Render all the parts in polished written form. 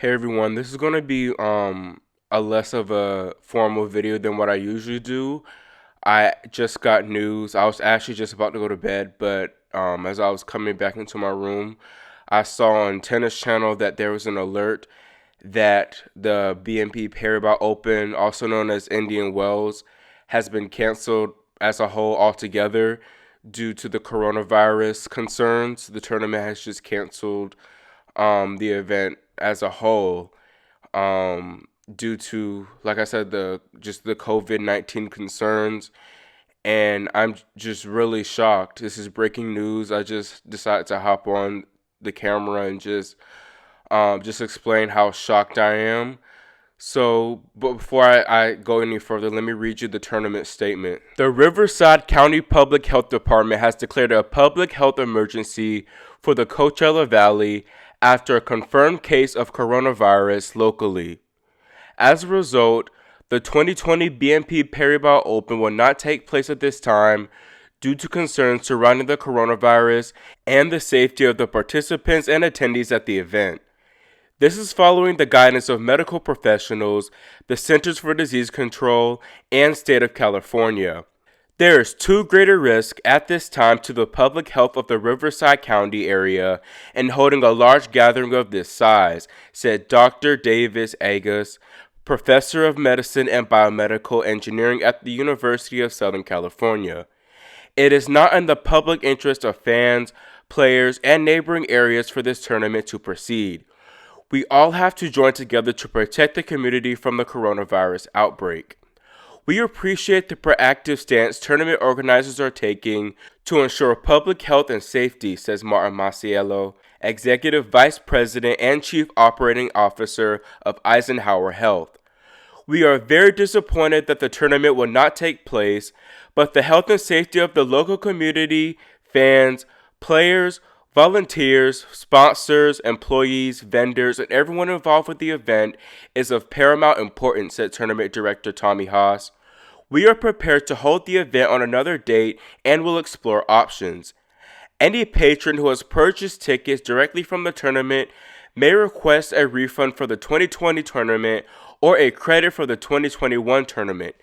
Hey everyone, this is going to be a less of a formal video than what I usually do. I just got news. I was actually just about to go to bed, but as I was coming back into my room, I saw on Tennis Channel that there was an alert that the BNP Paribas Open, also known as Indian Wells, has been canceled as a whole altogether due to the coronavirus concerns. The tournament has just canceled the event as a whole due to, like I said, the COVID-19 concerns. And I'm just really shocked. This is breaking news. I just decided to hop on the camera and just explain how shocked I am. So, but before I go any further, let me read you the tournament statement. The Riverside County Public Health Department has declared a public health emergency for the Coachella Valley after a confirmed case of coronavirus locally. As a result, the 2020 BNP Paribas Open will not take place at this time due to concerns surrounding the coronavirus and the safety of the participants and attendees at the event. This is following the guidance of medical professionals, the Centers for Disease Control, and State of California. There is too great a risk at this time to the public health of the Riverside County area in holding a large gathering of this size, said Dr. Davis Agus, professor of medicine and biomedical engineering at the University of Southern California. It is not in the public interest of fans, players, and neighboring areas for this tournament to proceed. We all have to join together to protect the community from the coronavirus outbreak. We appreciate the proactive stance tournament organizers are taking to ensure public health and safety, says Martin Maciello, Executive Vice President and Chief Operating Officer of Eisenhower Health. We are very disappointed that the tournament will not take place, but the health and safety of the local community, fans, players, volunteers, sponsors, employees, vendors, and everyone involved with the event is of paramount importance, said Tournament Director Tommy Haas. We are prepared to hold the event on another date and will explore options. Any patron who has purchased tickets directly from the tournament may request a refund for the 2020 tournament or a credit for the 2021 tournament.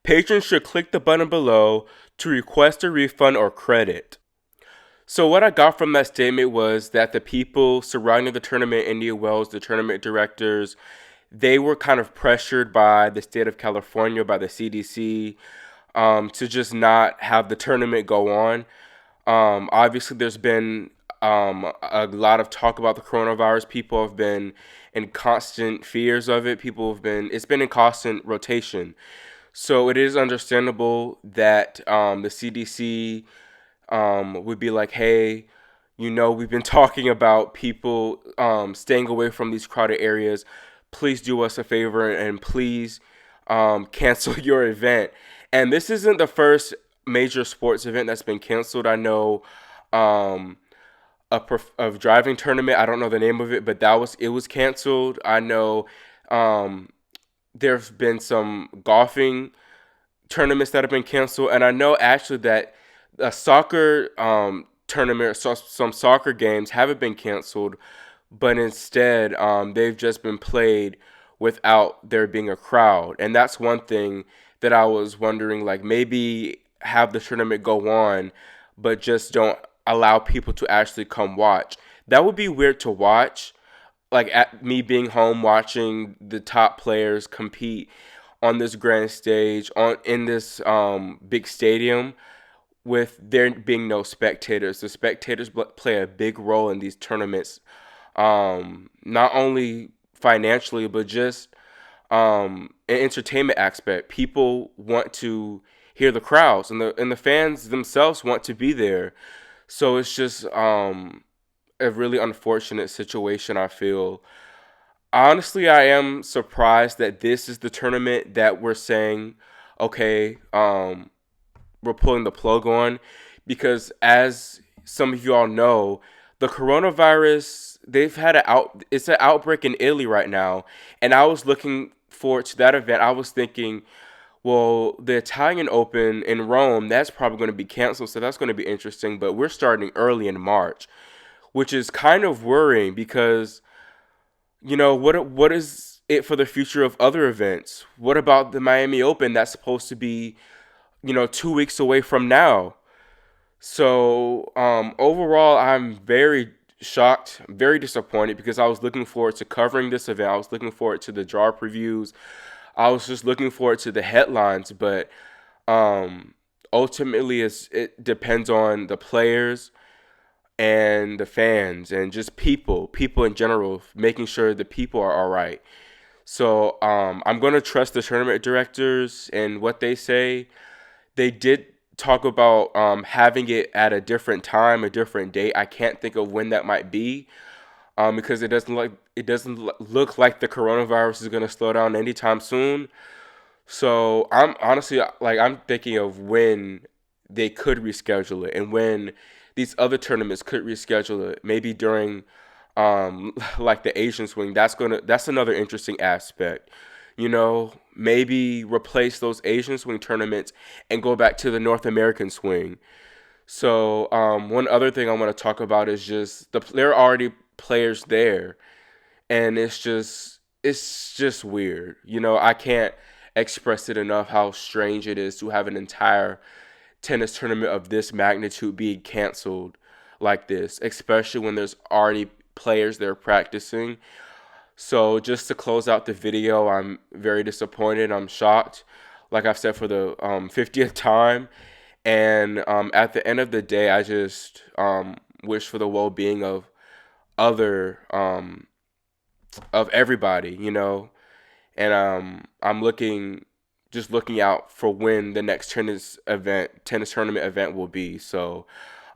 Patrons should click the button below to request a refund or credit. So what I got from that statement was that the people surrounding the tournament, Indian Wells, the tournament directors, they were kind of pressured by the state of California, by the CDC, to just not have the tournament go on. Obviously, there's been a lot of talk about the coronavirus. People have been in constant fears of it. It's been in constant rotation. So it is understandable that the CDC would be like, hey, we've been talking about people staying away from these crowded areas. Please do us a favor and please cancel your event. And this isn't the first major sports event that's been canceled. I know a driving tournament. I don't know the name of it, but it was canceled. I know there's been some golfing tournaments that have been canceled, and I know actually that a soccer tournament, some soccer games haven't been canceled, but instead they've just been played without there being a crowd. And that's one thing that I was wondering, like maybe have the tournament go on, but just don't allow people to actually come watch. That would be weird to watch, like at me being home watching the top players compete on this grand stage in this big stadium with there being no spectators. The spectators play a big role in these tournaments, not only financially, but just an entertainment aspect. People want to hear the crowds, and the fans themselves want to be there. So it's just a really unfortunate situation, I feel. Honestly, I am surprised that this is the tournament that we're saying, okay, we're pulling the plug on, because as some of you all know, the coronavirus, it's an outbreak in Italy right now, and I was looking forward to that event. I was thinking, well, the Italian Open in Rome, that's probably going to be canceled, so that's going to be interesting, but we're starting early in March, which is kind of worrying because what is it for the future of other events? What about the Miami Open that's supposed to be, 2 weeks away from now? So overall, I'm very shocked, very disappointed because I was looking forward to covering this event. I was looking forward to the draw previews. I was just looking forward to the headlines, but um, ultimately, it depends on the players and the fans and just people in general, making sure the people are all right. So I'm gonna trust the tournament directors and what they say. They did talk about having it at a different time, a different date. I can't think of when that might be, because it doesn't look like the coronavirus is gonna slow down anytime soon. So I'm honestly like I'm thinking of when they could reschedule it and when these other tournaments could reschedule it. Maybe during like the Asian swing. That's another interesting aspect. Maybe replace those Asian swing tournaments and go back to the North American swing. So one other thing I want to talk about is just there are already players there, and it's just weird. I can't express it enough how strange it is to have an entire tennis tournament of this magnitude being canceled like this, especially when there's already players there practicing. So just to close out the video, I'm very disappointed. I'm shocked, like I've said for the 50th time. And at the end of the day, I just wish for the well-being of other of everybody, and I'm just looking out for when the next tennis tournament event will be. So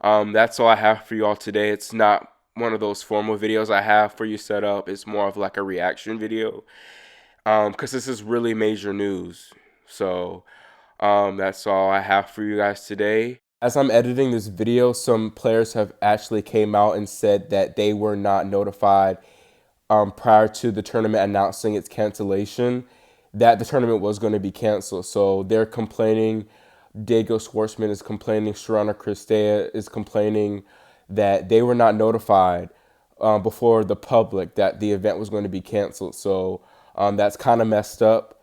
that's all I have for you all today. It's not one of those formal videos I have for you set up. It's more of like a reaction video, because this is really major news. So that's all I have for you guys today. As I'm editing this video, some players have actually came out and said that they were not notified prior to the tournament announcing its cancellation, that the tournament was going to be canceled. So they're complaining. Diego Schwartzman is complaining. Sharana Cristea is complaining that they were not notified before the public that the event was going to be canceled. So that's kind of messed up.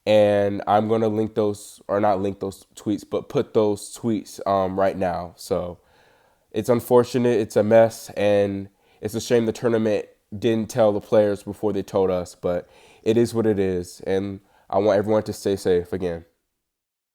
And I'm going to link those, or not link those tweets, but put those tweets right now. So it's unfortunate. It's a mess. And it's a shame the tournament didn't tell the players before they told us. But it is what it is. And I want everyone to stay safe again.